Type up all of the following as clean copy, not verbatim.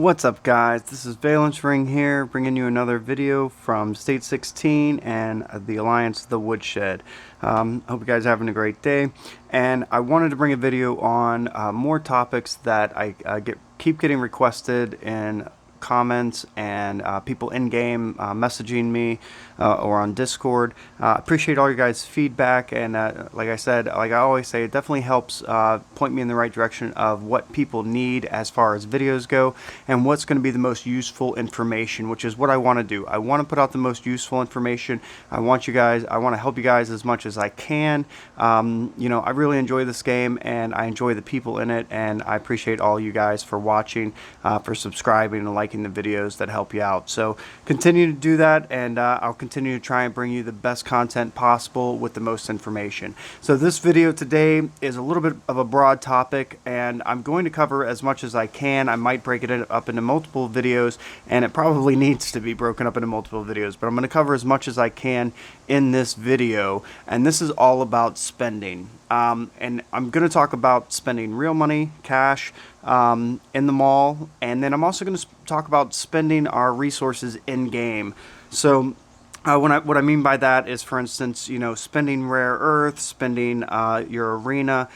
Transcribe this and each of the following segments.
What's up, guys? This is Valence Ring here, bringing you another video from State 16 and the Alliance of the Woodshed. Hope you guys are having a great day, and I wanted to bring a video on more topics that I keep getting requested in comments and people in-game messaging me or on Discord. Appreciate all your guys' feedback, and like I said, like I always say, it definitely helps point me in the right direction of what people need as far as videos go and what's going to be the most useful information, which is what I want to do. I want to put out the most useful information. I want to help you guys as much as I can. You know, I really enjoy this game and I enjoy the people in it, and I appreciate all you guys for watching, for subscribing and liking the videos that help you out. So continue to do that, and I'll continue to try and bring you the best content possible with the most information. So this video today is a little bit of a broad topic, and I'm going to cover as much as I can. I might break it up into multiple videos, and it probably needs to be broken up into multiple videos, but I'm going to cover as much as I can in this video, and this is all about spending. And I'm going to talk about spending real money, cash, in the mall, and then I'm also going to talk about spending our resources in game. So what I mean by that is, for instance, you know, spending rare earth, spending your arena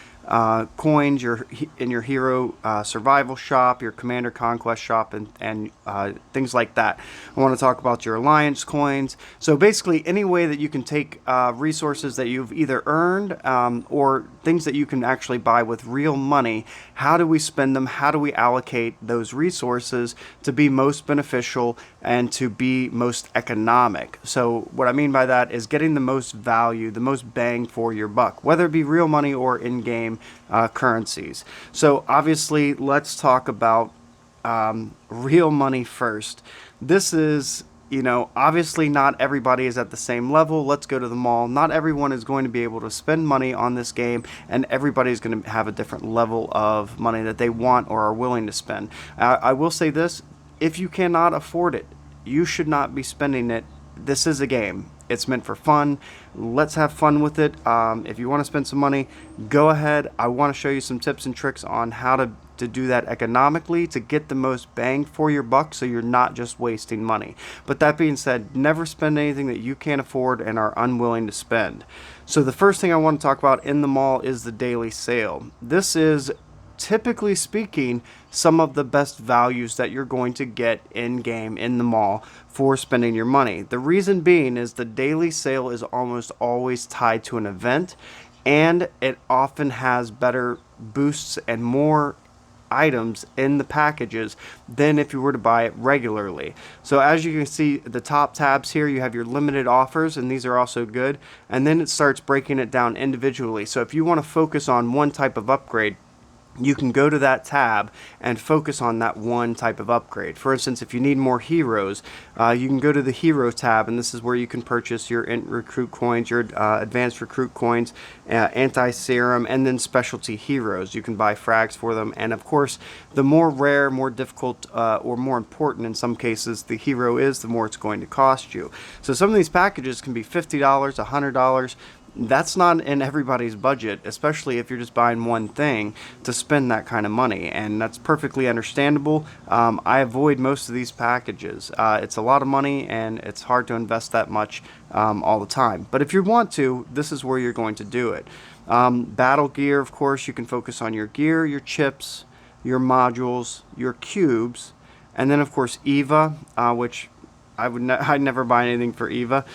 coins, in your hero survival shop, your commander conquest shop, and things like that. I want to talk about your alliance coins. So basically any way that you can take resources that you've either earned or things that you can actually buy with real money. How do we spend them? How do we allocate those resources to be most beneficial and to be most economic? So what I mean by that is getting the most value, the most bang for your buck, whether it be real money or in-game currencies. So obviously, let's talk about real money first. This is, you know, obviously not everybody is at the same level. Let's go to the mall. Not everyone is going to be able to spend money on this game, and everybody's going to have a different level of money that they want or are willing to spend. I will say this: if you cannot afford it, you should not be spending it. This is a game. It's meant for fun. Let's have fun with it. If you want to spend some money, go ahead. I want to show you some tips and tricks on how to do that economically to get the most bang for your buck, so you're not just wasting money. But that being said, never spend anything that you can't afford and are unwilling to spend. So the first thing I want to talk about in the mall is the daily sale. This is, typically speaking, some of the best values that you're going to get in game in the mall for spending your money. The reason being is the daily sale is almost always tied to an event, and it often has better boosts and more items in the packages than if you were to buy it regularly. So as you can see, the top tabs here, you have your limited offers, and these are also good, and then it starts breaking it down individually. So if you want to focus on one type of upgrade, you can go to that tab and focus on that one type of upgrade. For instance, if you need more heroes, you can go to the hero tab, and this is where you can purchase your recruit coins, your advanced recruit coins, anti-serum, and then specialty heroes. You can buy frags for them, and of course, the more rare, more difficult, or more important in some cases the hero is, the more it's going to cost you. So some of these packages can be $50, $100. That's not in everybody's budget, especially if you're just buying one thing, to spend that kind of money, and that's perfectly understandable. I avoid most of these packages. It's a lot of money, and it's hard to invest that much all the time. But if you want to, this is where you're going to do it. Battle gear, of course, you can focus on your gear, your chips, your modules, your cubes, and then of course EVA, which I'd never buy anything for EVA.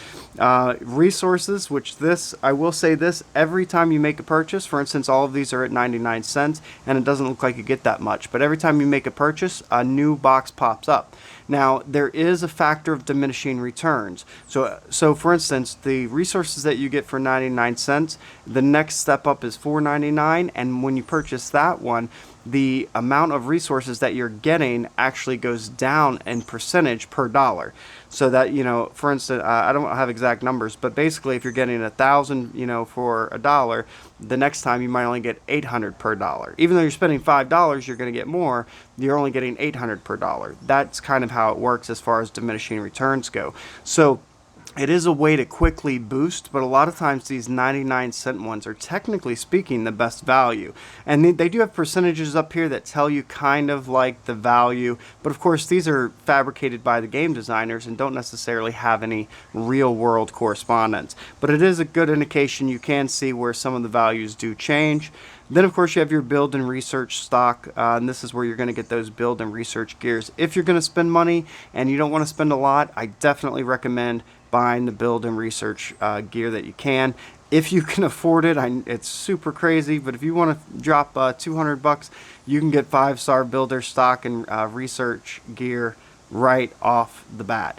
Resources, which I will say this, every time you make a purchase, for instance, all of these are at 99 cents, and it doesn't look like you get that much, but every time you make a purchase, a new box pops up. Now, there is a factor of diminishing returns. So for instance, the resources that you get for 99 cents, the next step up is $4.99, and when you purchase that one, the amount of resources that you're getting actually goes down in percentage per dollar. So that, you know, for instance, I don't have exact numbers, but basically if you're getting 1,000, you know, for $1, the next time you might only get 800 per dollar. Even though you're spending $5, you're going to get more. You're only getting 800 per dollar. That's kind of how it works as far as diminishing returns go. So It is a way to quickly boost, but a lot of times these 99-cent ones are technically speaking the best value. And they do have percentages up here that tell you kind of like the value, but of course these are fabricated by the game designers and don't necessarily have any real world correspondence. But it is a good indication. You can see where some of the values do change. Then, of course, you have your build and research stock, and this is where you're going to get those build and research gears. If you're going to spend money and you don't want to spend a lot, I definitely recommend buying the build and research gear that you can. If you can afford it, it's super crazy, but if you want to drop $200, you can get 5-star builder stock and research gear right off the bat.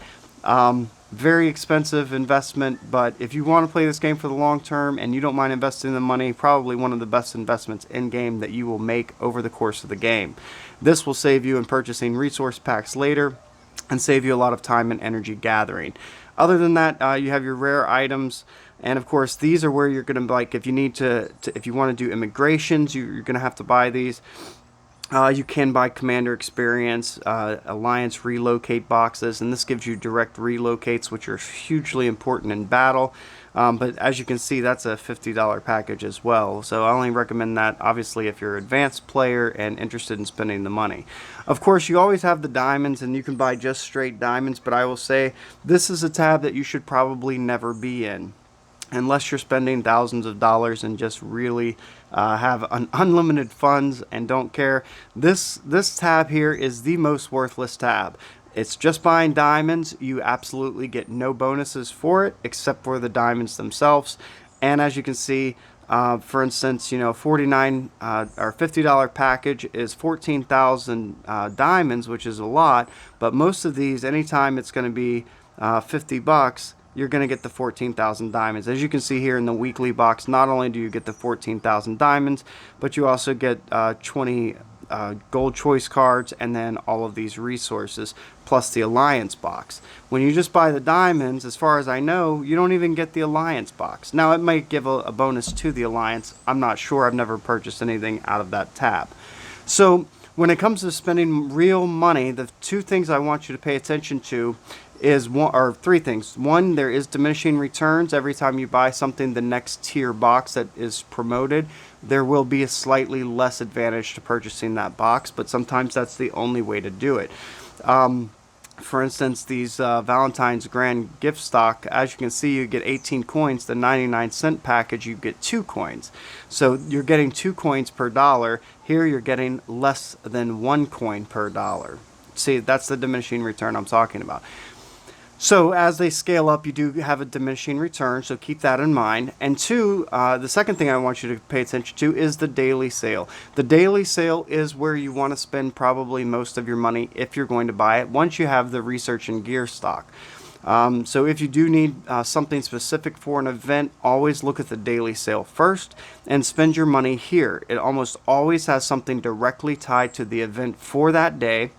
Very expensive investment, but if you want to play this game for the long term and you don't mind investing the money, probably one of the best investments in game that you will make over the course of the game. This will save you in purchasing resource packs later and save you a lot of time and energy gathering. Other than that, you have your rare items, and of course these are where you're going to, like, if you need if you want to do immigrations, you're going to have to buy these. You can buy commander experience, alliance relocate boxes, and this gives you direct relocates, which are hugely important in battle. But as you can see, that's a $50 package as well. So I only recommend that, obviously, if you're an advanced player and interested in spending the money. Of course, you always have the diamonds, and you can buy just straight diamonds, but I will say this is a tab that you should probably never be in, unless you're spending thousands of dollars and just really have unlimited funds and don't care. This tab here is the most worthless tab. It's just buying diamonds. You absolutely get no bonuses for it except for the diamonds themselves. And as you can see, for instance, 49 or $50 package is 14,000 diamonds, which is a lot. But most of these, anytime it's going to be $50, you're going to get the 14,000 diamonds. As you can see here in the weekly box, not only do you get the 14,000 diamonds, but you also get 20 gold choice cards and then all of these resources plus the alliance box. When you just buy the diamonds, as far as I know, you don't even get the alliance box. Now, it might give a bonus to the alliance. I'm not sure. I've never purchased anything out of that tab. So when it comes to spending real money, the two things I want you to pay attention to is three things. One, there is diminishing returns. Every time you buy something, the next tier box that is promoted, there will be a slightly less advantage to purchasing that box, but sometimes that's the only way to do it. For instance, these Valentine's Grand gift stock, as you can see, you get 18 coins. The 99-cent package, you get 2 coins. So you're getting 2 coins per dollar. Here you're getting less than 1 coin per dollar. See, that's the diminishing return I'm talking about. So as they scale up, you do have a diminishing return, so keep that in mind. And two, the second thing I want you to pay attention to is the daily sale. The daily sale is where you want to spend probably most of your money if you're going to buy it, once you have the research and gear stock. So if you do need something specific for an event, always look at the daily sale first and spend your money here. It almost always has something directly tied to the event for that day.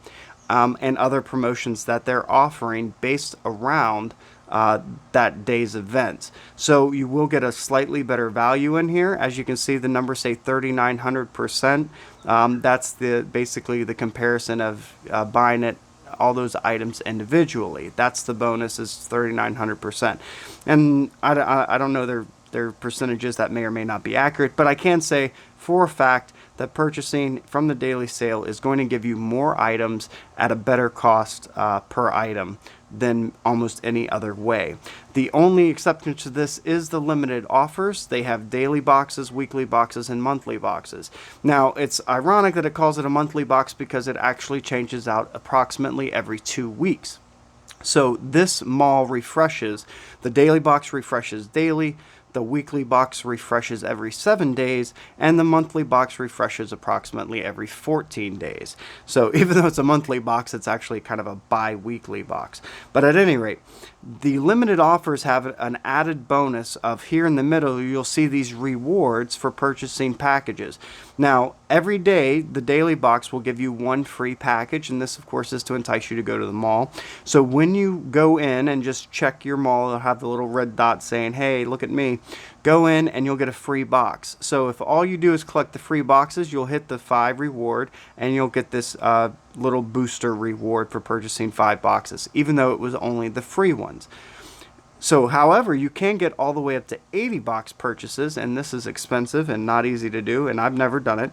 And other promotions that they're offering based around that day's event. So you will get a slightly better value in here. As you can see, the numbers say 3,900%. That's basically the comparison of buying it, all those items individually. That's the bonus, is 3,900%. And I don't know their percentages, that may or may not be accurate, but I can say for a fact that purchasing from the daily sale is going to give you more items at a better cost per item than almost any other way. The only exception to this is the limited offers. They have daily boxes, weekly boxes, and monthly boxes. Now, it's ironic that it calls it a monthly box because it actually changes out approximately every 2 weeks. So this mall refreshes. The daily box refreshes daily, the weekly box refreshes every 7 days, and the monthly box refreshes approximately every 14 days. So even though it's a monthly box, it's actually kind of a bi-weekly box. But at any rate, the limited offers have an added bonus of, here in the middle, you'll see these rewards for purchasing packages. Now, every day, the daily box will give you 1 free package, and this, of course, is to entice you to go to the mall. So when you go in and just check your mall, it'll have the little red dot saying, hey, look at me. Go in and you'll get a free box. So if all you do is collect the free boxes, you'll hit the 5 reward, and you'll get this little booster reward for purchasing 5 boxes, even though it was only the free ones. So, however, you can get all the way up to 80 box purchases, and this is expensive and not easy to do, and I've never done it.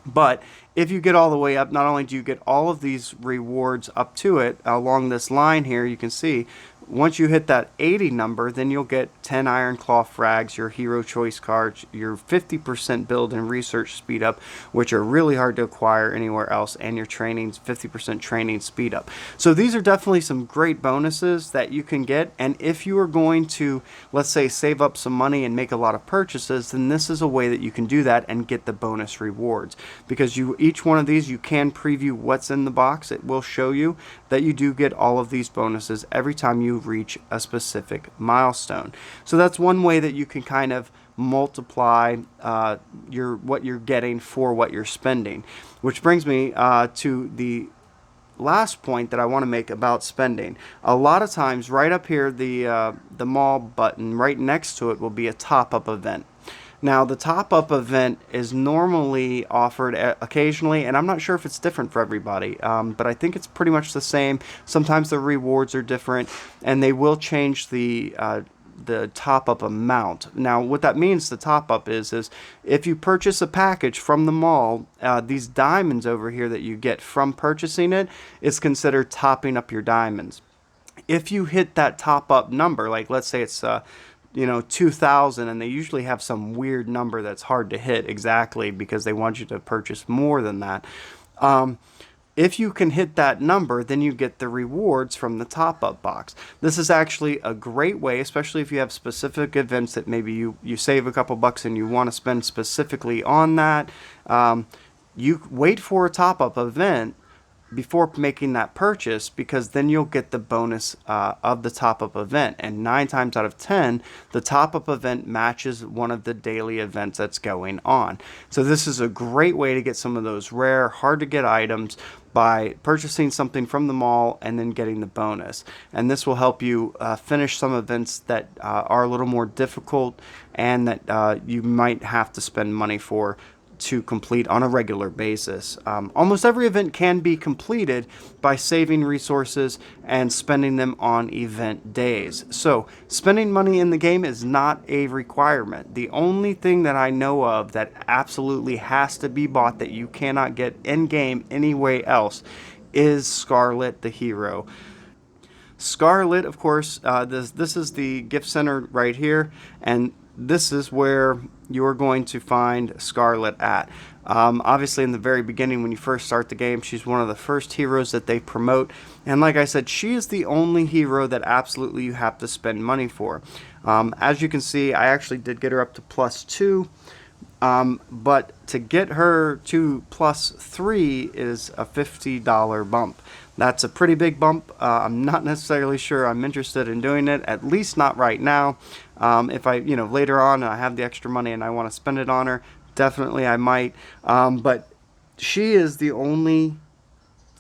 But if you get all the way up, not only do you get all of these rewards up to it along this line here, you can see once you hit that 80 number, then you'll get 10 Iron Claw frags, your hero choice cards, your 50% build and research speed up, which are really hard to acquire anywhere else, and your training's 50% training speed up. So these are definitely some great bonuses that you can get. And if you are going to, let's say, save up some money and make a lot of purchases, then this is a way that you can do that and get the bonus rewards. Because each one of these, you can preview what's in the box. It will show you that you do get all of these bonuses every time you reach a specific milestone. So that's one way that you can kind of multiply what you're getting for what you're spending. Which brings me to the last point that I want to make about spending. A lot of times, right up here, the mall button, right next to it will be a top-up event. Now, the top-up event is normally offered occasionally, and I'm not sure if it's different for everybody, but I think it's pretty much the same. Sometimes the rewards are different, and they will change the top-up amount. Now, what that means, the top-up is if you purchase a package from the mall, these diamonds over here that you get from purchasing it is considered topping up your diamonds. If you hit that top-up number, like let's say it's 2,000, and they usually have some weird number that's hard to hit exactly because they want you to purchase more than that. If you can hit that number, then you get the rewards from the top-up box. This is actually a great way, especially if you have specific events that maybe you save a couple bucks and you want to spend specifically on that. You wait for a top-up event before making that purchase, because then you'll get the bonus of the top-up event, and 9 times out of 10 the top-up event matches one of the daily events that's going on. So this is a great way to get some of those rare, hard to get items by purchasing something from the mall and then getting the bonus. And this will help you finish some events that are a little more difficult and that you might have to spend money for to complete on a regular basis. Almost every event can be completed by saving resources and spending them on event days. So spending money in the game is not a requirement. The only thing that I know of that absolutely has to be bought that you cannot get in game anywhere else is Scarlett the Hero. Scarlett, of course, this is the gift center right here, and this is where you're going to find Scarlett at. Obviously, in the very beginning, when you first start the game, she's one of the first heroes that they promote. And like I said, she is the only hero that absolutely you have to spend money for. As you can see, I actually did get her up to +2. But to get her to +3 is a $50 bump. That's a pretty big bump. I'm not necessarily sure I'm interested in doing it, at least not right now. If I, later on I have the extra money and I want to spend it on her, definitely I might. But she is the only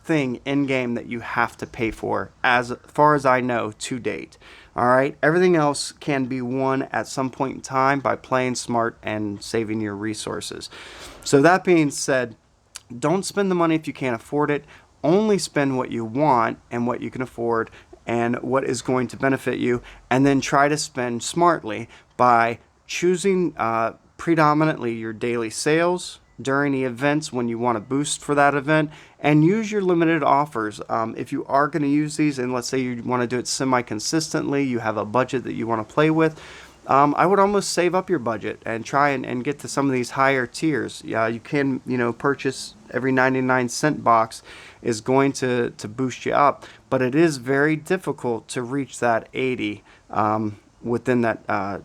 thing in game that you have to pay for, as far as I know to date. All right, everything else can be won at some point in time by playing smart and saving your resources. So that being said, don't spend the money if you can't afford it. Only spend what you want and what you can afford and what is going to benefit you, and then try to spend smartly by choosing predominantly your daily sales during the events when you want to boost for that event, and use your limited offers. If you are going to use these, and let's say you want to do it semi-consistently, you have a budget that you want to play with, I would almost save up your budget and try and get to some of these higher tiers. You can, purchase every 99-cent box is going to boost you up, but it is very difficult to reach that 80 within that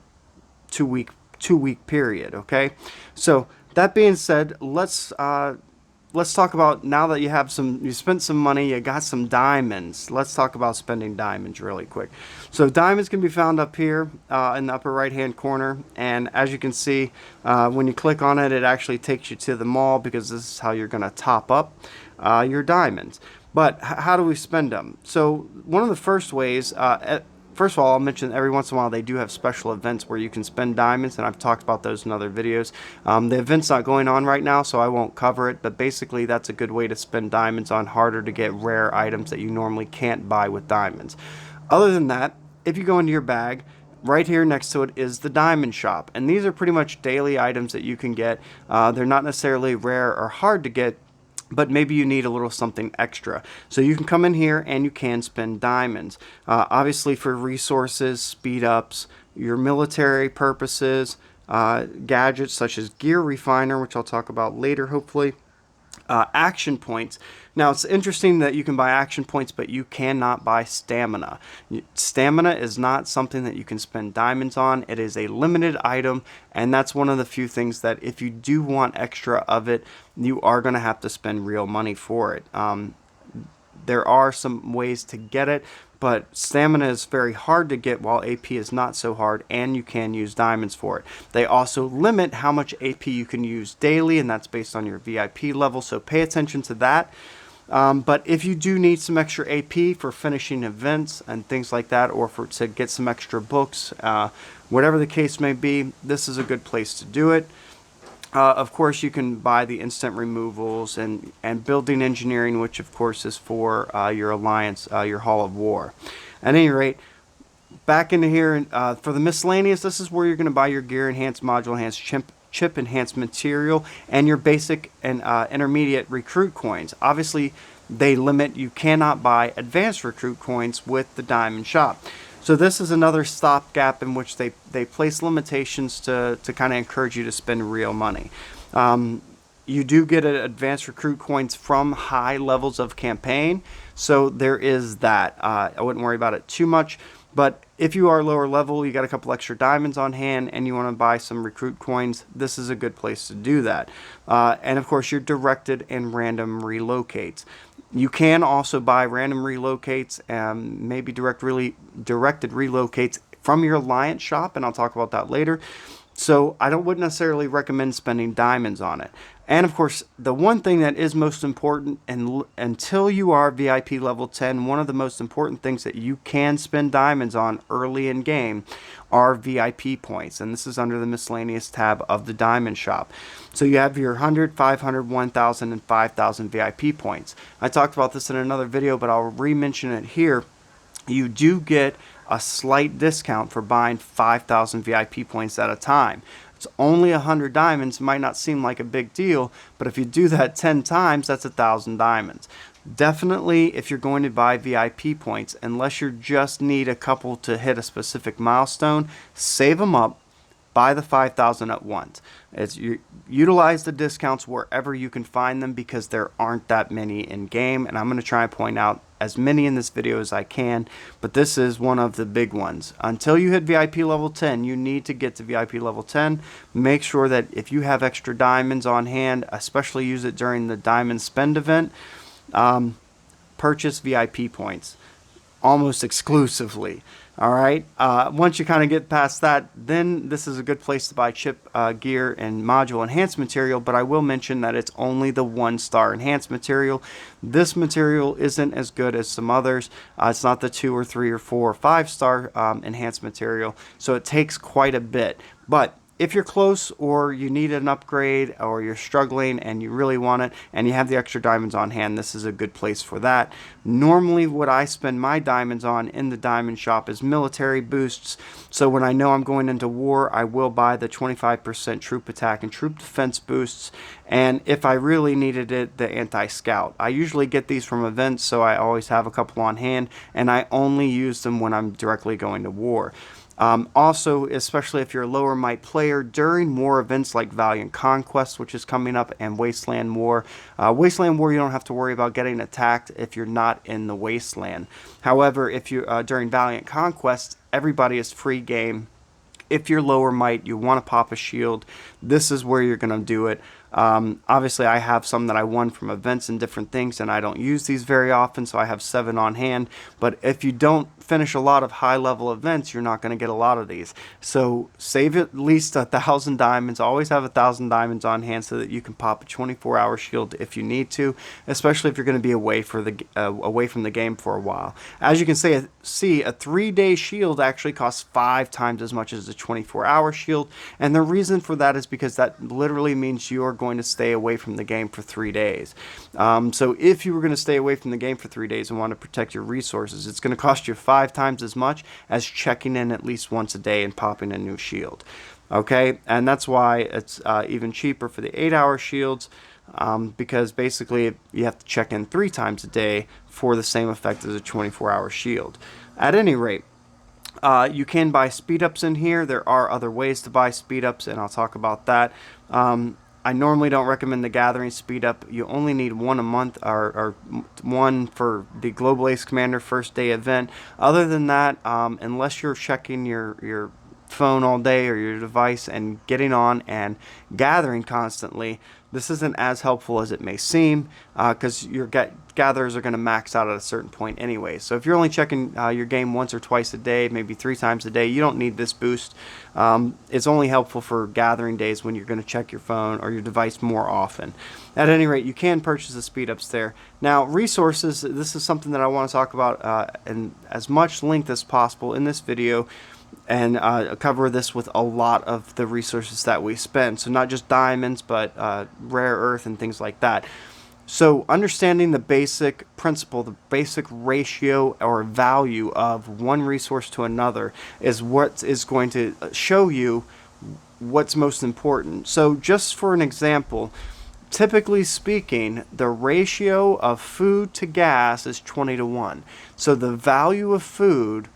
two-week period. Okay, so that being said, let's talk about, now that you spent some money, you got some diamonds. Let's talk about spending diamonds really quick. So diamonds can be found up here in the upper right hand corner, and as you can see, when you click on it, it actually takes you to the mall, because this is how you're going to top up your diamonds. But how do we spend them? So one of the first ways, first of all, I'll mention every once in a while they do have special events where you can spend diamonds, and I've talked about those in other videos. The event's not going on right now, so I won't cover it, but basically that's a good way to spend diamonds on harder to get rare items that you normally can't buy with diamonds. Other than that, if you go into your bag, right here next to it is the diamond shop, and these are pretty much daily items that you can get. They're not necessarily rare or hard to get, but maybe you need a little something extra. So you can come in here and you can spend diamonds. Obviously for resources, speed ups, your military purposes, gadgets such as gear refiner, which I'll talk about later hopefully. Action points. Now it's interesting that you can buy action points, but you cannot buy stamina. Stamina is not something that you can spend diamonds on. It is a limited item, and that's one of the few things that if you do want extra of it, you are going to have to spend real money for it. There are some ways to get it, but stamina is very hard to get while AP is not so hard, and you can use diamonds for it. They also limit how much AP you can use daily, and that's based on your VIP level, so pay attention to that. But if you do need some extra AP for finishing events and things like that, or to get some extra books, whatever the case may be, this is a good place to do it. Of course, you can buy the instant removals and building engineering, which of course is for your alliance, your Hall of War. At any rate, back into here, for the miscellaneous, this is where you're going to buy your gear enhanced, module enhanced, chip enhanced material, and your basic and intermediate recruit coins. Obviously, they limit, you cannot buy advanced recruit coins with the diamond shop. So this is another stopgap in which they place limitations to kind of encourage you to spend real money. You do get advanced recruit coins from high levels of campaign, so there is that. I wouldn't worry about it too much, but if you are lower level, you got a couple extra diamonds on hand, and you want to buy some recruit coins, this is a good place to do that. And of course, your directed and random relocates. You can also buy random relocates and maybe directed relocates from your alliance shop, and I'll talk about that later. So I wouldn't necessarily recommend spending diamonds on it. And of course, the one thing that is most important, and until you are VIP level 10, one of the most important things that you can spend diamonds on early in game are VIP points. And this is under the miscellaneous tab of the diamond shop. So you have your 100, 500, 1,000, and 5,000 VIP points. I talked about this in another video, but I'll re-mention it here. You do get a slight discount for buying 5,000 VIP points at a time. It's only 100 diamonds, might not seem like a big deal, but if you do that 10 times, that's 1,000 diamonds. Definitely, if you're going to buy VIP points, unless you just need a couple to hit a specific milestone, save them up, buy the 5,000 at once. You utilize the discounts wherever you can find them, because there aren't that many in game, and I'm going to try and point out as many in this video as I can, but this is one of the big ones. Until you hit VIP level 10, you need to get to VIP level 10. Make sure that if you have extra diamonds on hand, especially use it during the diamond spend event, purchase VIP points almost exclusively. All right. Once you kind of get past that, then this is a good place to buy chip, gear, and module enhanced material. But I will mention that it's only the 1-star enhanced material. This material isn't as good as some others. It's not the 2 or 3 or 4 or 5-star enhanced material. So it takes quite a bit. But if you're close, or you need an upgrade, or you're struggling and you really want it and you have the extra diamonds on hand, this is a good place for that. Normally what I spend my diamonds on in the diamond shop is military boosts. So when I know I'm going into war, I will buy the 25% troop attack and troop defense boosts, and if I really needed it, the anti-scout. I usually get these from events, so I always have a couple on hand, and I only use them when I'm directly going to war. Also, especially if you're a lower might player, during war events like Valiant Conquest, which is coming up, and Wasteland War. Wasteland War, you don't have to worry about getting attacked if you're not in the Wasteland. However, if you during Valiant Conquest, everybody is free game. If you're lower might, you want to pop a shield, this is where you're going to do it. Obviously, I have some that I won from events and different things, and I don't use these very often, so I have 7 on hand. But if you don't finish a lot of high-level events, you're not going to get a lot of these. So save at least 1,000 diamonds. Always have 1,000 diamonds on hand so that you can pop a 24-hour shield if you need to, especially if you're going to be away from the game for a while. As you can see, a 3-day shield actually costs 5 times as much as a 24-hour shield, and the reason for that is because that literally means you're going to stay away from the game for 3 days. So if you were going to stay away from the game for 3 days and want to protect your resources, it's going to cost you 5 times as much as checking in at least once a day and popping a new shield. Okay, and that's why it's even cheaper for the 8-hour shields, because basically you have to check in 3 times a day for the same effect as a 24-hour shield. At any rate, you can buy speed ups in here. There are other ways to buy speed ups, and I'll talk about that. I normally don't recommend the gathering speed up. You only need one a month, or one for the Global Ace Commander first day event. Other than that, unless you're checking your phone all day or your device and getting on and gathering constantly, this isn't as helpful as it may seem, because your gatherers are going to max out at a certain point anyway. So if you're only checking your game once or twice a day, maybe 3 times a day, you don't need this boost. It's only helpful for gathering days when you're going to check your phone or your device more often. At any rate, you can purchase the speed ups there. Now, resources, this is something that I want to talk about in as much length as possible in this video, and cover this with a lot of the resources that we spend. So not just diamonds, but rare earth and things like that. So understanding the basic principle, the basic ratio or value of one resource to another is what is going to show you what's most important. So just for an example, typically speaking, the ratio of food to gas is 20-1. So the value of food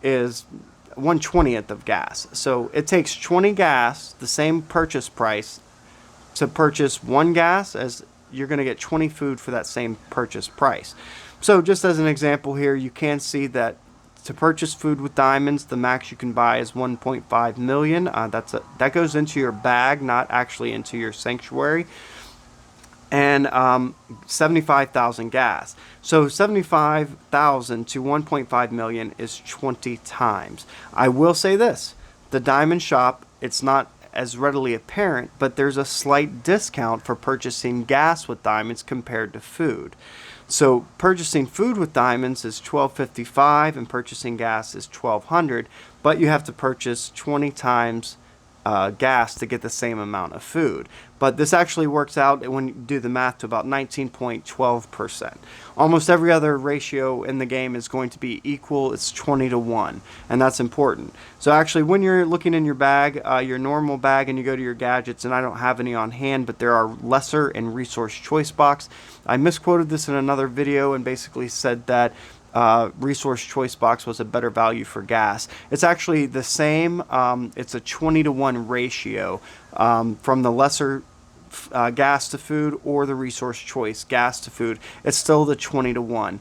is 1/20th of gas. So it takes 20 gas, the same purchase price, to purchase 1 gas, as you're going to get 20 food for that same purchase price. So just as an example here, you can see that to purchase food with diamonds, the max you can buy is 1.5 million. That goes into your bag, not actually into your sanctuary. And 75,000 gas. So 75,000 to 1.5 million is 20 times. I will say this, the diamond shop, it's not as readily apparent, but there's a slight discount for purchasing gas with diamonds compared to food. So purchasing food with diamonds is $12.55 and purchasing gas is $1,200, but you have to purchase 20 times gas to get the same amount of food. But this actually works out, when you do the math, to about 19.12%. Almost every other ratio in the game is going to be equal. It's 20-1, and that's important. So actually, when you're looking in your bag, your normal bag, and you go to your gadgets, and I don't have any on hand, but there are lesser and resource choice box. I misquoted this in another video and basically said that resource choice box was a better value for gas. It's actually the same. It's a 20-1 ratio from the lesser gas to food or the resource choice gas to food. It's still the 20-1.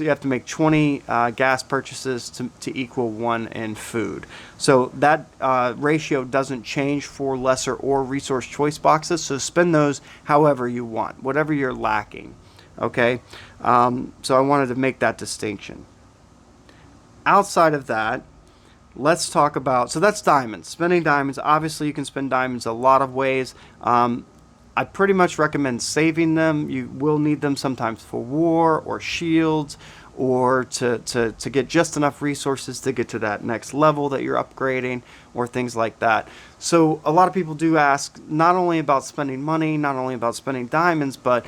You have to make 20 gas purchases to equal 1 in food. So that ratio doesn't change for lesser or resource choice boxes. So spend those however you want, whatever you're lacking. Okay, so I wanted to make that distinction. Outside of that, let's talk about, so that's diamonds. Spending diamonds, obviously you can spend diamonds a lot of ways. I pretty much recommend saving them. You will need them sometimes for war or shields, or to get just enough resources to get to that next level that you're upgrading, or things like that. So a lot of people do ask not only about spending money, not only about spending diamonds, but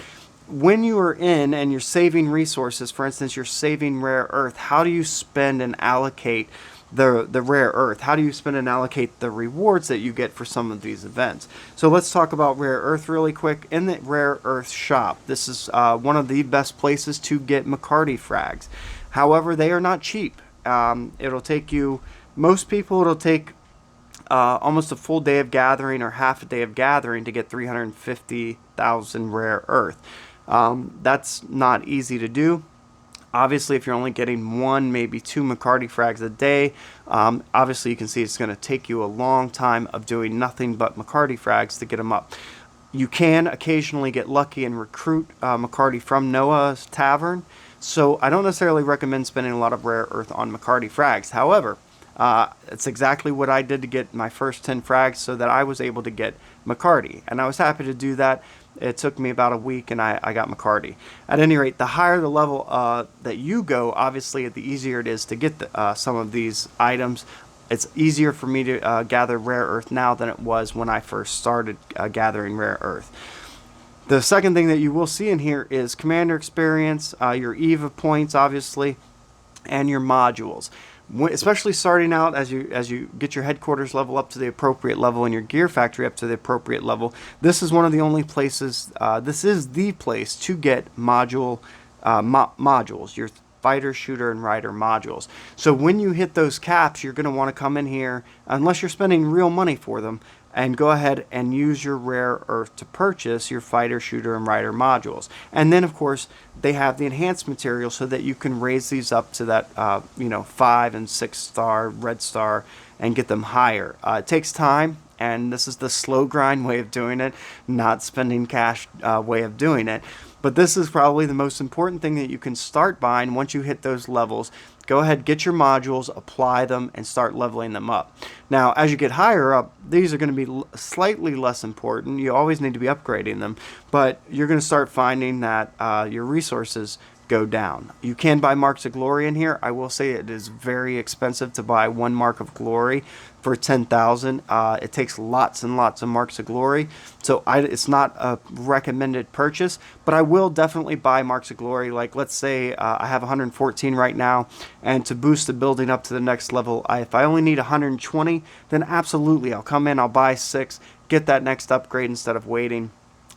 when you are in and you're saving resources, for instance, you're saving rare earth, how do you spend and allocate the rare earth? How do you spend and allocate the rewards that you get for some of these events? So let's talk about rare earth really quick. In the rare earth shop, this is one of the best places to get McCarty frags. However, they are not cheap. It'll take you, most people, it'll take almost a full day of gathering or half a day of gathering to get 350,000 rare earth. That's not easy to do. Obviously, if you're only getting 1, maybe 2 McCarty frags a day, obviously you can see it's going to take you a long time of doing nothing but McCarty frags to get them up. You can occasionally get lucky and recruit McCarty from Noah's Tavern, so I don't necessarily recommend spending a lot of rare earth on McCarty frags. However, it's exactly what I did to get my first 10 frags so that I was able to get McCarty, and I was happy to do that. It took me about a week and I got McCarty. At any rate, the higher the level that you go, obviously the easier it is to get some of these items. it's easier for me to gather rare earth now than it was when I first started gathering rare earth. The second thing that you will see in here is commander experience, your EVA points, obviously, and your modules. Especially starting out, as you get your headquarters level up to the appropriate level and your gear factory up to the appropriate level, this is one of the only places, this is the place to get modules, your fighter, shooter, and rider modules. So when you hit those caps, you're going to want to come in here, unless you're spending real money for them, and go ahead and use your rare earth to purchase your fighter, shooter, and rider modules. And then, of course, they have the enhanced material so that you can raise these up to that 5 and 6 star, red star, and get them higher. It takes time, and this is the slow grind way of doing it, not spending cash way of doing it. But this is probably the most important thing that you can start buying once you hit those levels. Go ahead, get your modules, apply them, and start leveling them up. Now, as you get higher up, these are going to be slightly less important. You always need to be upgrading them, but you're going to start finding that your resources go down. You can buy marks of glory in here. I will say it is very expensive to buy 1 mark of glory for 10,000. It takes lots and lots of marks of glory, so it's not a recommended purchase, but I will definitely buy marks of glory. Like, let's say I have 114 right now, and to boost the building up to the next level, if I only need 120, then absolutely I'll come in, I'll buy 6, get that next upgrade instead of waiting.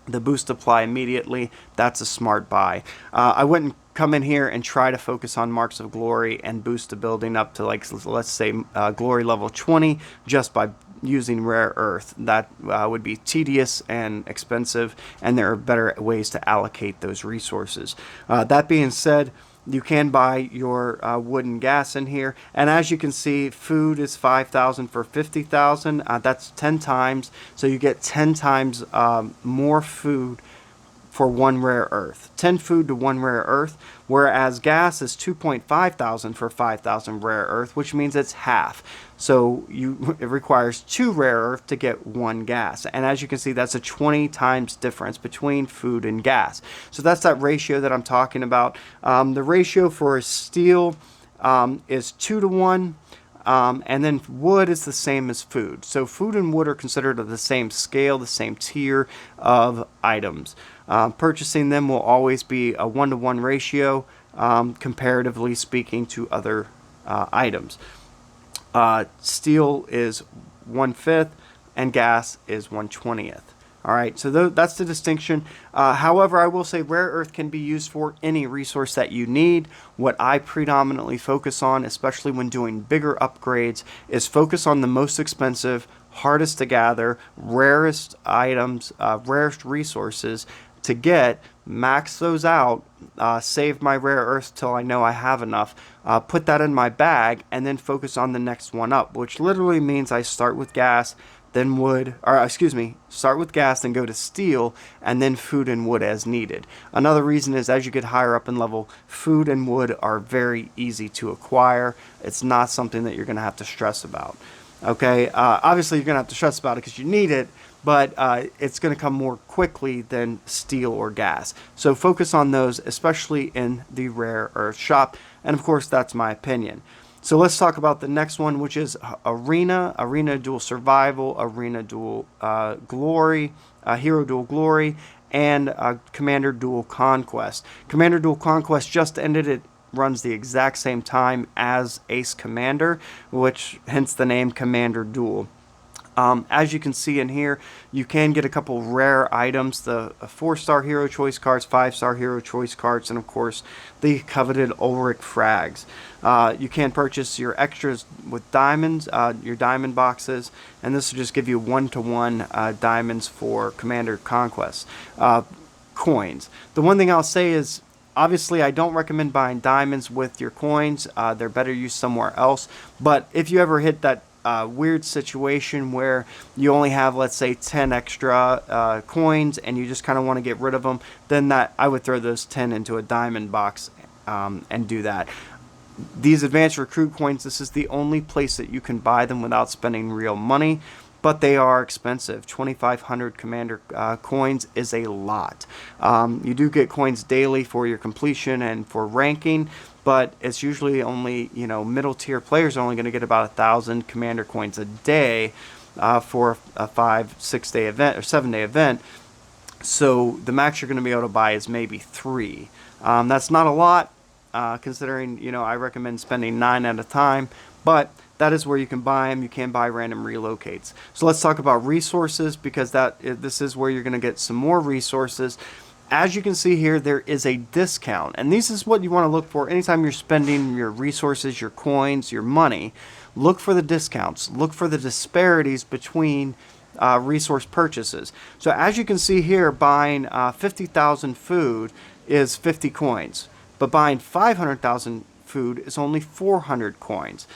The boost apply immediately. That's a smart buy. I wouldn't come in here and try to focus on marks of glory and boost the building up to, like, let's say glory level 20 just by using rare earth. That would be tedious and expensive, and there are better ways to allocate those resources. That being said, you can buy your wood and gas in here, and as you can see, food is 5,000 for 50,000. That's 10 times, so you get 10 times more food for 1 rare earth. 10 food to 1 rare earth, whereas gas is 2.5 thousand for 5,000 rare earth, which means it's half. So it requires 2 rare earth to get 1 gas. And as you can see, that's a 20 times difference between food and gas. So that's that ratio that I'm talking about. The ratio for steel is 2 to 1. And then wood is the same as food. So food and wood are considered of the same scale, the same tier of items. Purchasing them will always be a 1-to-1 ratio, comparatively speaking to other items. Steel is 1/5 and gas is 1/20. All right, so that's the distinction. However, I will say rare earth can be used for any resource that you need. What I predominantly focus on, especially when doing bigger upgrades, is focus on the most expensive, hardest to gather, rarest items, rarest resources to get, max those out, save my rare earth till I know I have enough, put that in my bag, and then focus on the next one up, which literally means I start with gas, then wood, or excuse me, start with gas, then go to steel, and then food and wood as needed. Another reason is as you get higher up in level, food and wood are very easy to acquire. It's not something that you're going to have to stress about. Okay, obviously you're going to have to stress about it because you need it, but it's going to come more quickly than steel or gas. So focus on those, especially in the rare earth shop, and of course that's my opinion. So let's talk about the next one, which is Arena Dual Survival, Arena Dual Glory, Hero Dual Glory, and Commander Dual Conquest. Commander Dual Conquest just ended. It runs the exact same time as Ace Commander, which hence the name Commander Dual. As you can see in here, you can get a couple rare items, the 4-star hero choice cards, 5-star hero choice cards, and of course the coveted Ulrich frags. You can purchase your extras with diamonds, your diamond boxes, and this will just give you 1-to-1 diamonds for Commander Conquest. Coins. The one thing I'll say is, obviously, I don't recommend buying diamonds with your coins. They're better used somewhere else. But if you ever hit that weird situation where you only have, let's say, 10 extra coins and you just kind of want to get rid of them, then I would throw those 10 into a diamond box and do that. These advanced recruit coins, this is the only place that you can buy them without spending real money. but they are expensive. 2,500 commander coins is a lot. You do get coins daily for your completion and for ranking, but it's usually only, middle tier players are only going to get about 1,000 commander coins a day for a 5-6 day event or 7-day event. So the max you're going to be able to buy is maybe 3. That's not a lot, considering, I recommend spending 9 at a time, but that is where you can buy them. You can buy random relocates. So let's talk about resources, because this is where you're going to get some more resources. As you can see here, there is a discount, and this is what you want to look for anytime you're spending your resources, your coins, your money. Look for the discounts. Look for the disparities between resource purchases. So as you can see here, buying 50,000 food is 50 coins, but buying 500,000 food is only 400 coins.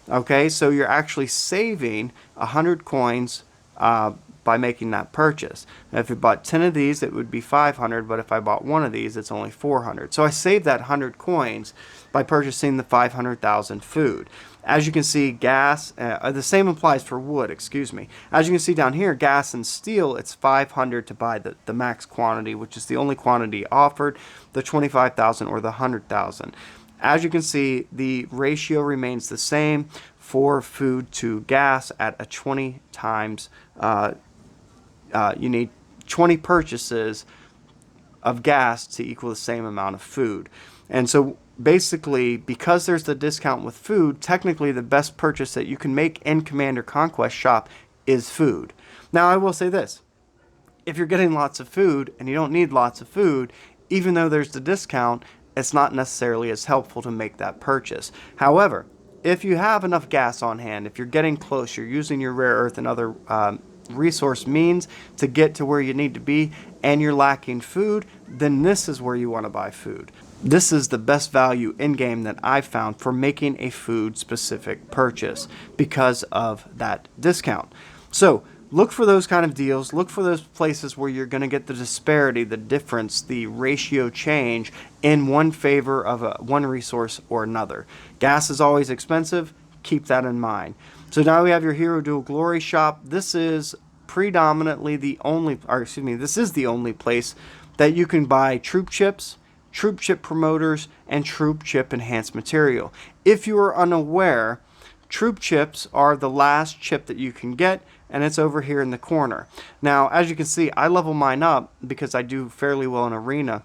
Okay, so you're actually saving 100 coins by making that purchase. Now, if you bought 10 of these, it would be 500, but if I bought one of these, it's only 400. So I saved that 100 coins by purchasing the 500,000 food. As you can see, gas, the same applies for wood, excuse me. As you can see down here, gas and steel, it's 500 to buy the max quantity, which is the only quantity offered, the 25,000 or the 100,000. As you can see, the ratio remains the same for food to gas at a 20 times. You need 20 purchases of gas to equal the same amount of food. And so basically, because there's the discount with food, technically the best purchase that you can make in Commander Conquest shop is food. Now, I will say this. If you're getting lots of food and you don't need lots of food, even though there's the discount, it's not necessarily as helpful to make that purchase. However, if you have enough gas on hand, if you're getting close, you're using your rare earth and other resource means to get to where you need to be, and you're lacking food, then this is where you want to buy food. This is the best value in-game that I've found for making a food-specific purchase because of that discount. So look for those kind of deals. Look for those places where you're going to get the disparity, the difference, the ratio change in one favor of one resource or another. Gas is always expensive. Keep that in mind. So now we have your Hero Dual Glory shop. This is predominantly this is the only place that you can buy troop chips, troop chip promoters, and troop chip enhanced material. If you are unaware, troop chips are the last chip that you can get, and it's over here in the corner. Now, as you can see, I level mine up because I do fairly well in arena.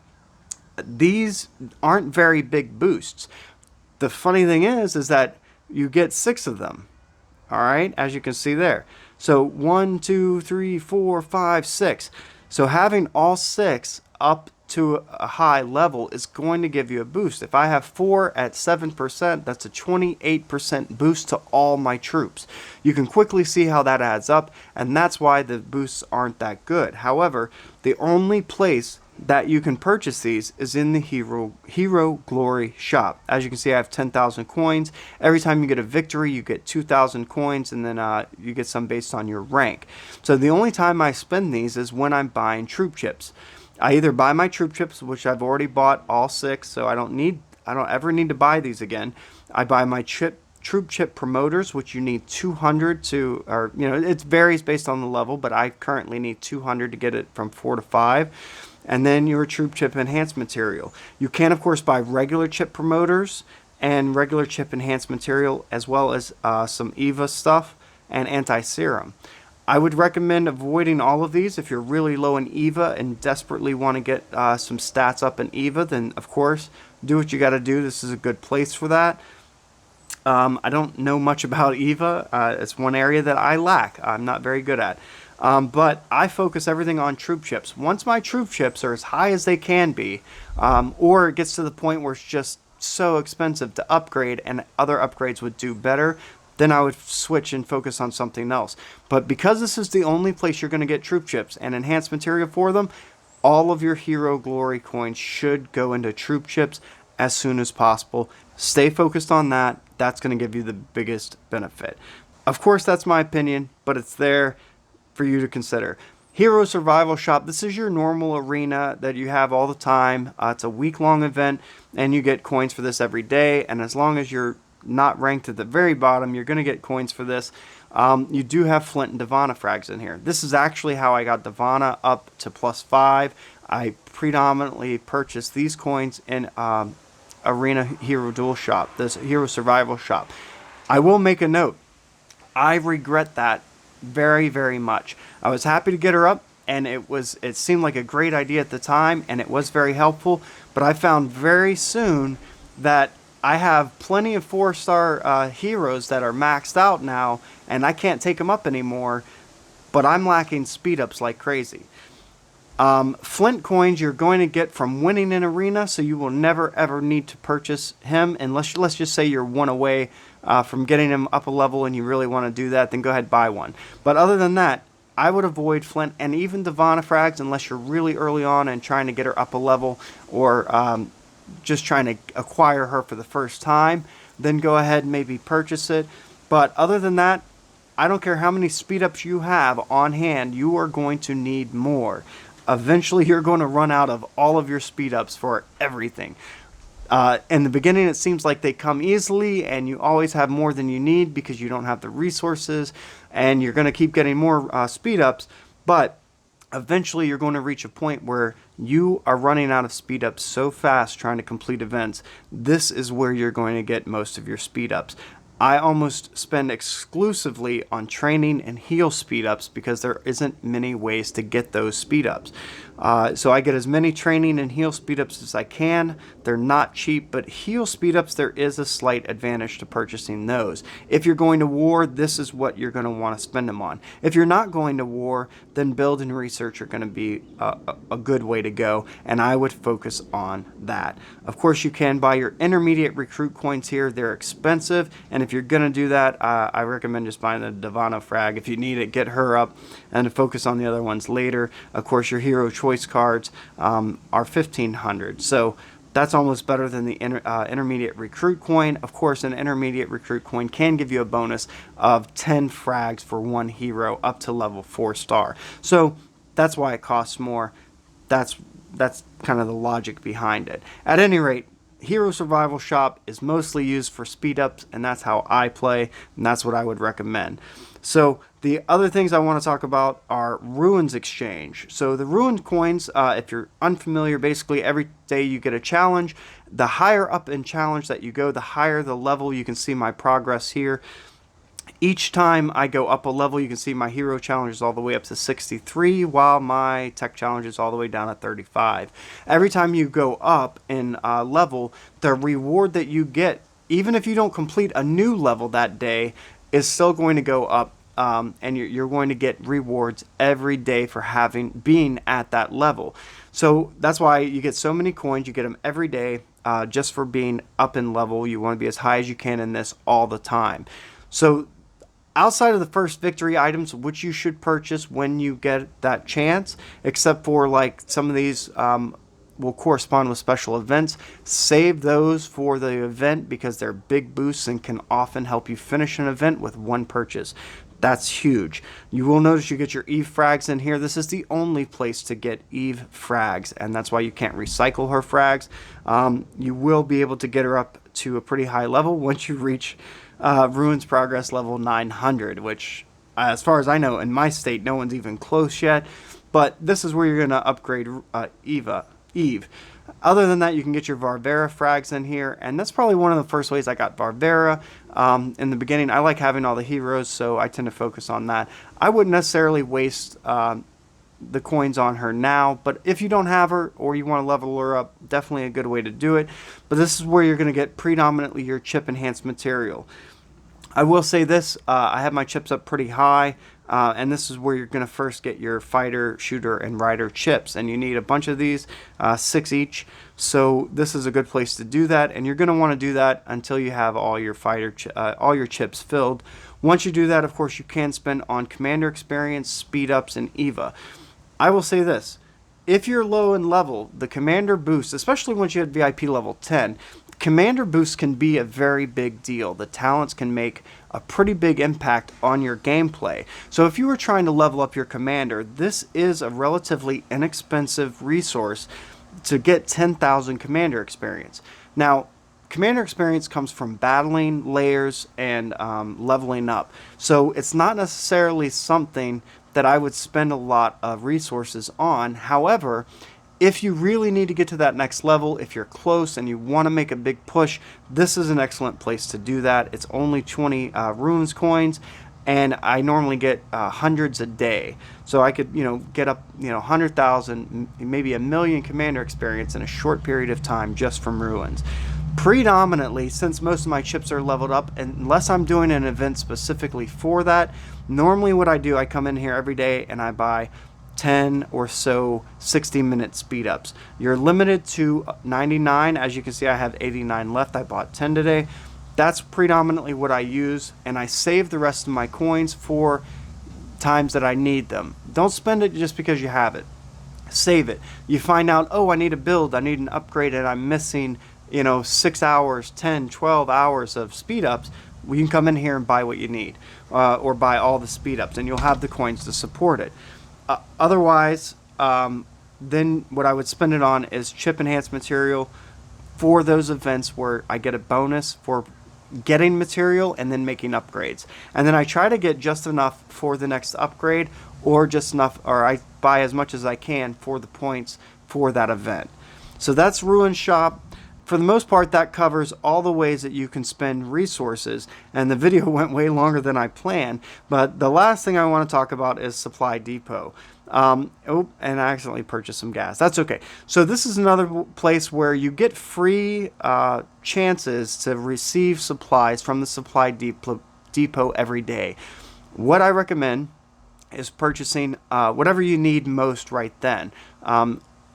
These aren't very big boosts. The funny thing is that you get 6 of them. All right, as you can see there. So 1, 2, 3, 4, 5, 6. So having all 6 up to a high level is going to give you a boost. If I have 4 at 7%, that's a 28% boost to all my troops. You can quickly see how that adds up, and that's why the boosts aren't that good. However, the only place that you can purchase these is in the Hero Glory shop. As you can see, I have 10,000 coins. Every time you get a victory, you get 2,000 coins, and then you get some based on your rank. So the only time I spend these is when I'm buying troop chips. I either buy my troop chips, which I've already bought all 6, so I don't ever need to buy these again. I buy my troop chip promoters, which you need 200 to, or it varies based on the level, but I currently need 200 to get it from 4 to 5. And then your troop chip enhanced material. You can, of course, buy regular chip promoters and regular chip enhanced material, as well as some EVA stuff and anti-serum. I would recommend avoiding all of these. If you're really low in EVA and desperately want to get some stats up in EVA, then of course do what you got to do. This is a good place for that. I don't know much about EVA. It's one area that I lack. I'm not very good at. But I focus everything on troop chips. Once my troop chips are as high as they can be, or it gets to the point where it's just so expensive to upgrade and other upgrades would do better, then I would switch and focus on something else. But because this is the only place you're going to get troop chips and enhanced material for them, all of your Hero Glory coins should go into troop chips as soon as possible. Stay focused on that. That's going to give you the biggest benefit. Of course, that's my opinion, but it's there for you to consider. Hero Survival Shop, this is your normal arena that you have all the time. It's a week-long event, and you get coins for this every day, and as long as you're not ranked at the very bottom, you're going to get coins for this. you do have Flint and Divana frags in here. This is actually how I got Divana up to +5. I predominantly purchased these coins in Arena Hero Duel Shop, this Hero Survival Shop. I will make a note. I regret that very, very much. I was happy to get her up, and it seemed like a great idea at the time, and it was very helpful, but I found very soon that I have plenty of 4-star heroes that are maxed out now, and I can't take them up anymore, but I'm lacking speed ups like crazy. Flint Coins you're going to get from winning an arena, so you will never ever need to purchase him unless, let's just say you're one away from getting him up a level and you really want to do that, then go ahead and buy one. But other than that, I would avoid Flint and even Divana frags unless you're really early on and trying to get her up a level, or just trying to acquire her for the first time. Then go ahead and maybe purchase it. But other than that, I don't care how many speed ups you have on hand, you are going to need more. Eventually you're going to run out of all of your speed ups for everything. In the beginning it seems like they come easily and you always have more than you need because you don't have the resources, and you're going to keep getting more speed ups, but eventually you're going to reach a point where you are running out of speed ups so fast trying to complete events. This is where you're going to get most of your speed ups. I almost spend exclusively on training and heal speed ups because there isn't many ways to get those speed ups. So I get as many training and heal speed ups as I can. They're not cheap, but heal speed ups, there is a slight advantage to purchasing those. If you're going to war, this is what you're going to want to spend them on. If you're not going to war, then build and research are going to be a good way to go, and I would focus on that. Of course, you can buy your intermediate recruit coins here. They're expensive, and if you're going to do that, I recommend just buying the Divana frag. If you need it, get her up and focus on the other ones later. Of course, your hero choice cards are 1,500, so that's almost better than the intermediate recruit coin. Of course, an intermediate recruit coin can give you a bonus of 10 frags for one hero up to level 4-star. So that's why it costs more. That's kind of the logic behind it. At any rate, Hero Survival Shop is mostly used for speed ups, and that's how I play, and that's what I would recommend. So the other things I want to talk about are Ruins Exchange. So the Ruined coins, if you're unfamiliar, basically every day you get a challenge. The higher up in challenge that you go, the higher the level. You can see my progress here. Each time I go up a level, you can see my hero challenge is all the way up to 63, while my tech challenge is all the way down at 35. Every time you go up in level, the reward that you get, even if you don't complete a new level that day, is still going to go up, and you're going to get rewards every day for being at that level. So that's why you get so many coins. You get them every day just for being up in level. You want to be as high as you can in this all the time. So outside of the first victory items, which you should purchase when you get that chance, except for like some of these will correspond with special events, save those for the event because they're big boosts and can often help you finish an event with one purchase. That's huge. You will notice you get your Eve frags in here. This is the only place to get Eve frags, and that's why you can't recycle her frags. You will be able to get her up to a pretty high level once you reach Ruins Progress level 900, which, as far as I know, in my state, no one's even close yet. But this is where you're going to upgrade Eve. Other than that, you can get your Varvera frags in here, and that's probably one of the first ways I got Varvera. In the beginning, I like having all the heroes, so I tend to focus on that. I wouldn't necessarily waste the coins on her now, but if you don't have her or you want to level her up, definitely a good way to do it. But this is where you're going to get predominantly your chip enhanced material. I will say this, I have my chips up pretty high, and this is where you're going to first get your fighter, shooter, and rider chips, and you need a bunch of these, 6 each. So this is a good place to do that, and you're going to want to do that until you have all your all your chips filled. Once you do that, of course, you can spend on commander experience, speed ups, and Eva. I will say this, if you're low in level, the commander boost, especially once you hit VIP level 10, commander boost can be a very big deal. The talents can make a pretty big impact on your gameplay. So if you were trying to level up your commander, this is a relatively inexpensive resource to get 10,000 commander experience. Now, commander experience comes from battling, layers, and leveling up. So it's not necessarily something that I would spend a lot of resources on. However, if you really need to get to that next level, if you're close and you want to make a big push, this is an excellent place to do that. It's only 20 runes coins, and I normally get hundreds a day. So I could, get up, 100,000, maybe a million commander experience in a short period of time just from ruins. Predominantly, since most of my chips are leveled up, unless I'm doing an event specifically for that, normally what I do, I come in here every day and I buy 10 or so 60-minute speed ups. You're limited to 99. As you can see, I have 89 left. I bought 10 today. That's predominantly what I use, and I save the rest of my coins for times that I need them. Don't spend it just because you have it. Save it. You find out, oh, I need a build, I need an upgrade, and I'm missing 6 hours, 10, 12 hours of speed ups. Well, you can come in here and buy what you need, or buy all the speed ups, and you'll have the coins to support it. Otherwise, then what I would spend it on is chip enhanced material for those events where I get a bonus for getting material and then making upgrades. And then I try to get just enough for the next upgrade, or just enough, or I buy as much as I can for the points for that event. So that's Ruin Shop. For the most part, that covers all the ways that you can spend resources, and the video went way longer than I planned, but the last thing I want to talk about is Supply Depot. And I accidentally purchased some gas. That's okay. So this is another place where you get free chances to receive supplies from the Supply Depot every day. What I recommend is purchasing whatever you need most right then.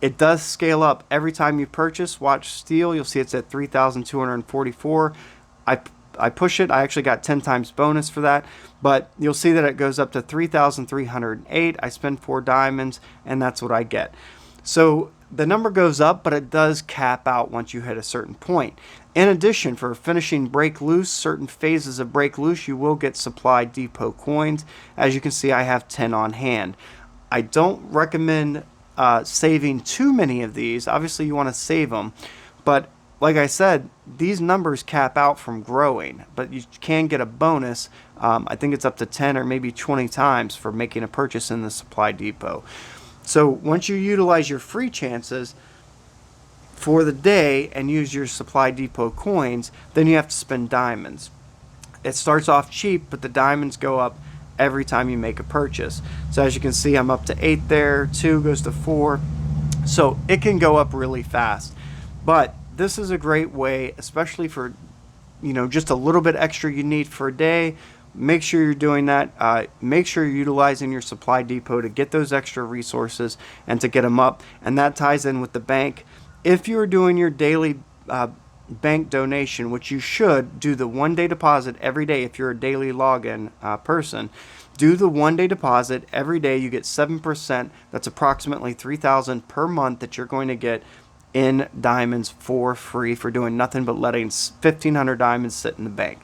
It does scale up every time you purchase. Watch steel, you'll see it's at 3,244. I push it. I actually got 10 times bonus for that, but you'll see that it goes up to 3,308. I spend 4 diamonds, and that's what I get. So the number goes up, but it does cap out once you hit a certain point. In addition, for finishing Break Loose, certain phases of Break Loose, you will get Supply Depot coins. As you can see, I have 10 on hand. I don't recommend saving too many of these. Obviously, you want to save them, but like I said, these numbers cap out from growing, but you can get a bonus. I think it's up to 10 or maybe 20 times for making a purchase in the Supply Depot. So once you utilize your free chances for the day and use your Supply Depot coins, then you have to spend diamonds. It starts off cheap, but the diamonds go up every time you make a purchase. So as you can see, I'm up to 8 there, 2 goes to 4. So it can go up really fast. But this is a great way, especially for, just a little bit extra you need for a day. Make sure you're doing that. Make sure you're utilizing your Supply Depot to get those extra resources and to get them up. And that ties in with the bank. If you're doing your daily bank donation, which you should do the 1-day deposit every day if you're a daily login person, do the 1-day deposit every day. You get 7%. That's approximately 3,000 per month that you're going to get in diamonds for free for doing nothing but letting 1,500 diamonds sit in the bank.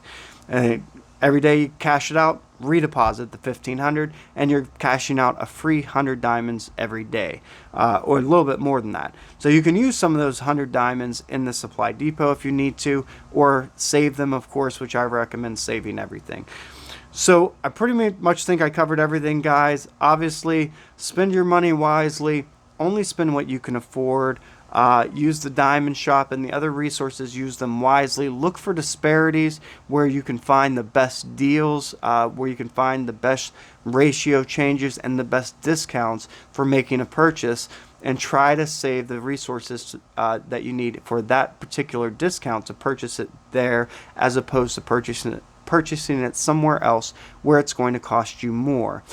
And every day you cash it out, redeposit the 1,500, and you're cashing out a free 100 diamonds every day, or a little bit more than that. So you can use some of those 100 diamonds in the Supply Depot if you need to, or save them, of course, which I recommend saving everything. So I pretty much think I covered everything, guys. Obviously, spend your money wisely. Only spend what you can afford. Use the diamond shop and the other resources, use them wisely. Look for disparities where you can find the best deals, where you can find the best ratio changes and the best discounts for making a purchase, and try to save the resources that you need for that particular discount to purchase it there, as opposed to purchasing it somewhere else where it's going to cost you more.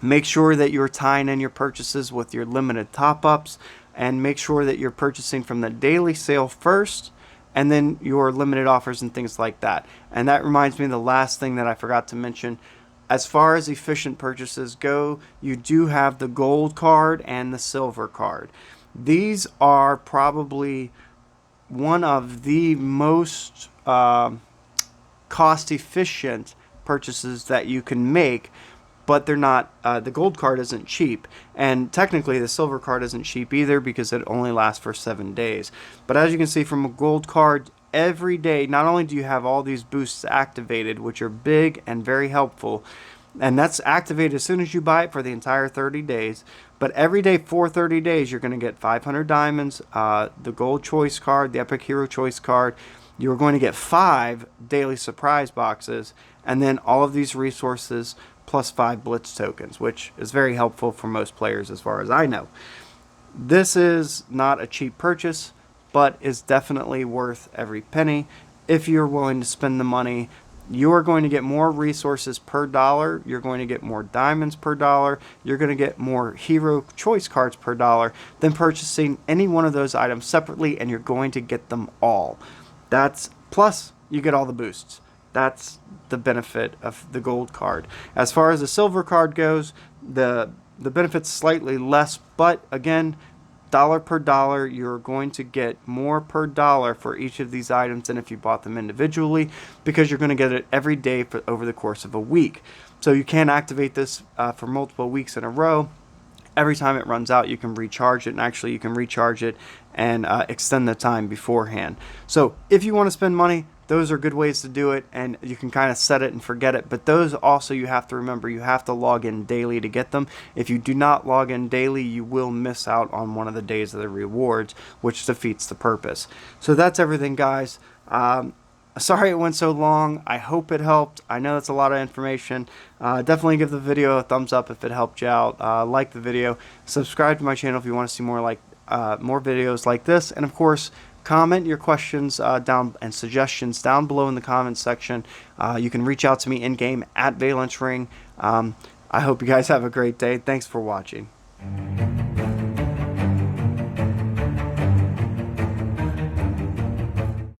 Make sure that you're tying in your purchases with your limited top-ups, and make sure that you're purchasing from the daily sale first, and then your limited offers and things like that. And that reminds me of the last thing that I forgot to mention. As far as efficient purchases go, you do have the gold card and the silver card. These are probably one of the most cost efficient purchases that you can make, but they're not, the gold card isn't cheap, and technically the silver card isn't cheap either because it only lasts for 7 days. But as you can see from a gold card, every day, not only do you have all these boosts activated, which are big and very helpful, and that's activated as soon as you buy it for the entire 30 days. But every day for 30 days, you're going to get 500 diamonds, the gold choice card, the epic hero choice card. You're going to get 5 daily surprise boxes, and then all of these resources plus 5 blitz tokens, which is very helpful for most players as far as I know. This is not a cheap purchase, but is definitely worth every penny if you're willing to spend the money. You are going to get more resources per dollar. You're going to get more diamonds per dollar. You're going to get more hero choice cards per dollar than purchasing any one of those items separately, and you're going to get them all. That's plus you get all the boosts. That's the benefit of the gold card. As far as the silver card goes, the benefit's slightly less, but again, dollar per dollar, you're going to get more per dollar for each of these items than if you bought them individually, because you're going to get it every day for over the course of a week. So you can activate this for multiple weeks in a row. Every time it runs out, you can recharge it, and actually you can recharge it and extend the time beforehand. So if you want to spend money, those are good ways to do it, and you can kind of set it and forget it. But those also, you have to remember, you have to log in daily to get them. If you do not log in daily, you will miss out on one of the days of the rewards, which defeats the purpose. So that's everything, guys. Sorry it went so long. I hope it helped. I know that's a lot of information. Definitely give the video a thumbs up if it helped you out. Like the video. Subscribe to my channel if you want to see more videos like this. And of course, comment your questions down and suggestions down below in the comments section. You can reach out to me in-game at ValenceRing. I hope you guys have a great day. Thanks for watching.